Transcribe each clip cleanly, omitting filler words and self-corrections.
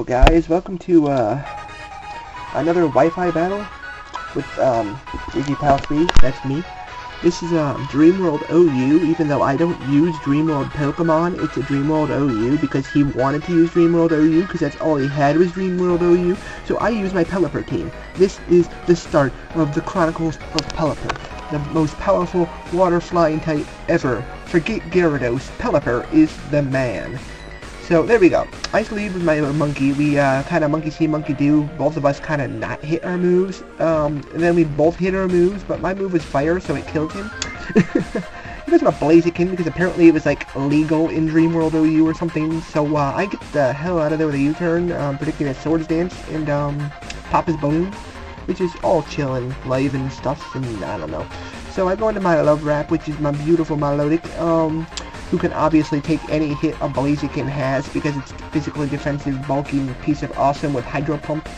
guys, welcome to another Wi-Fi battle with AG1101 3, that's me. This is Dreamworld OU, even though I don't use Dreamworld Pokemon, it's a Dreamworld OU because he wanted to use Dreamworld OU because that's all he had was Dreamworld OU, so I use my Pelipper team. This is the start of the Chronicles of Pelipper, the most powerful water flying type ever. Forget Gyarados, Pelipper is the man. So there we go. I used to lead with my monkey. We kind of monkey see, monkey do. Both of us kind of not hit our moves. And then we both hit our moves, but my move was fire, so it killed him. He doesn't have a Blaziken because apparently it was like illegal in Dreamworld OU or something. So I get the hell out of there with a U-turn, predicting a Swords Dance and pop his balloon, which is all chill and live and stuff, and I don't know. So I go into my Love Wrap, which is my beautiful Melodic, who can obviously take any hit a Blaziken has because it's physically defensive, bulky piece of awesome with Hydro Pump.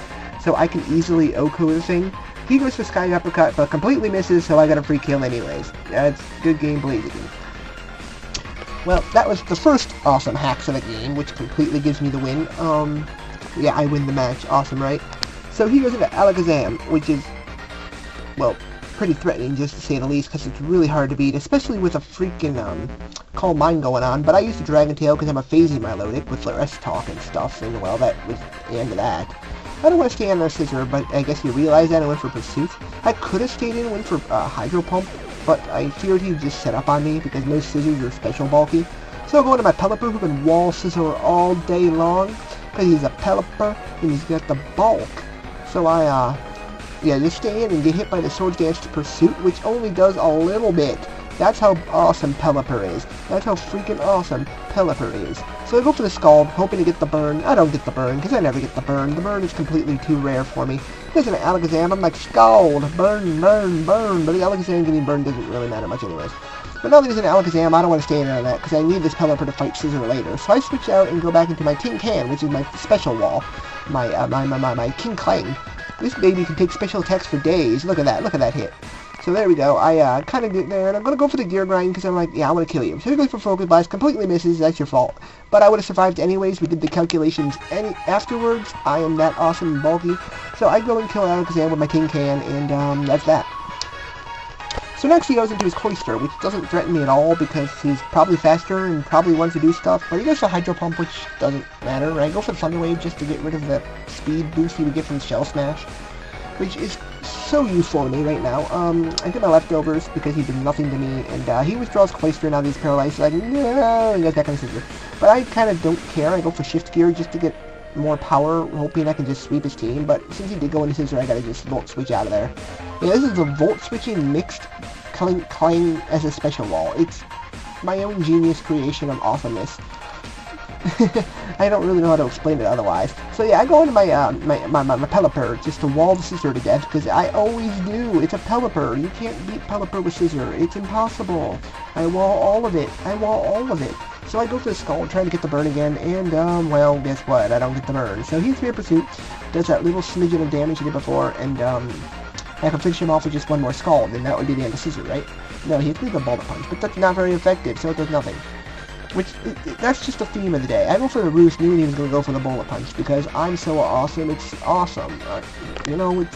So I can easily OHKO the thing. He goes for Sky Uppercut, but completely misses, so I got a free kill anyways. That's good game Blaziken. Well, that was the first awesome hacks of the game, which completely gives me the win. Yeah, I win the match. Awesome, right? So he goes into Alakazam, which is, well, pretty threatening, just to say the least, because it's really hard to beat, especially with a freaking, Calm Mind going on. But I used the Dragon Tail because I'm a phasing Melodic with less talk and stuff, and well, that was the end of that. I don't want to stay on our Scissor, but I guess you realize that and went for Pursuit. I could have stayed in and went for Hydro Pump, but I feared he'd just set up on me because most Scissors are special bulky. So I'll go into my Pelipper, who can wall Scissor all day long, because he's a Pelipper and he's got the bulk. So yeah, just stay in and get hit by the Swords Dance to Pursuit, which only does a little bit. That's how awesome Pelipper is. That's how freaking awesome Pelipper is. So I go for the Scald, hoping to get the burn. I don't get the burn, because I never get the burn. The burn is completely too rare for me. There's an Alakazam, I'm like, Scald, burn, burn, burn. But the Alakazam getting burned doesn't really matter much anyways. But now that he's an Alakazam, I don't want to stay in on that, because I need this Pelipper to fight Scissor later. So I switch out and go back into my Tin Can, which is my special wall. My King Clang. This baby can take special attacks for days. Look at that hit. So there we go. I kind of get there, and I'm going to go for the Gear Grind, because I'm like, yeah, I want to kill you. So he goes for Focus Blast, completely misses, that's your fault. But I would have survived anyways, we did the calculations afterwards. I am that awesome and bulky. So I go and kill Alakazam with my Tin Can, and that's that. So next he goes into his Cloyster, which doesn't threaten me at all, because he's probably faster and probably wants to do stuff, but he goes for Hydro Pump, which doesn't matter. I go for the Thunder Wave just to get rid of the speed boost he would get from Shell Smash, which is so useful to me right now. I get my leftovers because he did nothing to me, and he withdraws Cloyster, now that he's paralyzed, so like, no, and goes back on the Scissor. But I kind of don't care, I go for Shift Gear just to get more power, hoping I can just sweep his team, but since he did go into Scissor, I gotta just Volt Switch out of there. Yeah, this is the Volt Switching mixed Clang as a special wall. It's my own genius creation of awesomeness. I don't really know how to explain it otherwise. So yeah, I go into my Pelipper just to wall the Scissor to death, because I always do. It's a Pelipper. You can't beat Pelipper with Scissor. It's impossible. I wall all of it. So I go for the Skull, trying to get the burn again, and, well, guess what? I don't get the burn. So he's Fear Pursuit, does that little smidgen of damage he did before, and, I can finish him off with just one more Scald, and that would be the end of Scissor, right? No, he hits me with a Bullet Punch, but that's not very effective, so it does nothing. Which, that's just the theme of the day. I go for the Roost, knowing he was going to go for the Bullet Punch, because I'm so awesome, it's awesome. You know,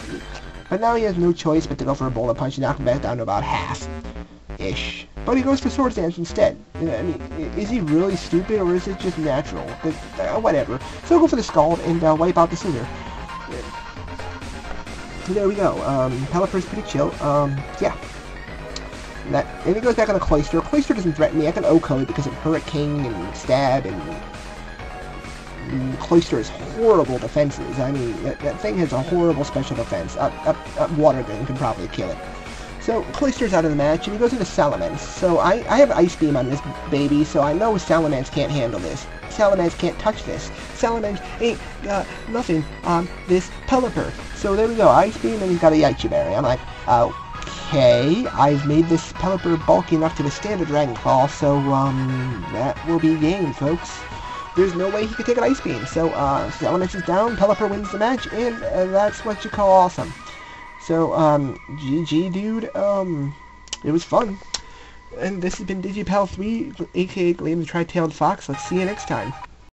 but now he has no choice but to go for a Bullet Punch and knock him back down to about half-ish. But he goes for Swords Dance instead. I mean, is he really stupid, or is it just natural? Whatever. So I go for the Scald and wipe out the Scissor. There we go. Pelipper's pretty chill. Yeah. And he goes back on the Cloyster. Cloyster doesn't threaten me. I can OHKO it because of Hurricane and Stab, and Cloyster has horrible defenses. I mean, that thing has a horrible special defense. Water Gun can probably kill it. So Cloyster's out of the match, and he goes into Salamence. So I have Ice Beam on this baby, so I know Salamence can't handle this. Salamence can't touch this. Salamence ain't got nothing on this Pelipper. So there we go, Ice Beam, and he's got a Yaichi Berry. I'm like, okay, I've made this Pelipper bulky enough to withstand a Dragon Claw, so, that will be game, folks. There's no way he could take an Ice Beam. So, Salamence is down, Pelipper wins the match, and that's what you call awesome. So, GG, dude, it was fun. And this has been DWOU 3, aka Gleam the Tri-Tailed Fox. Let's see you next time.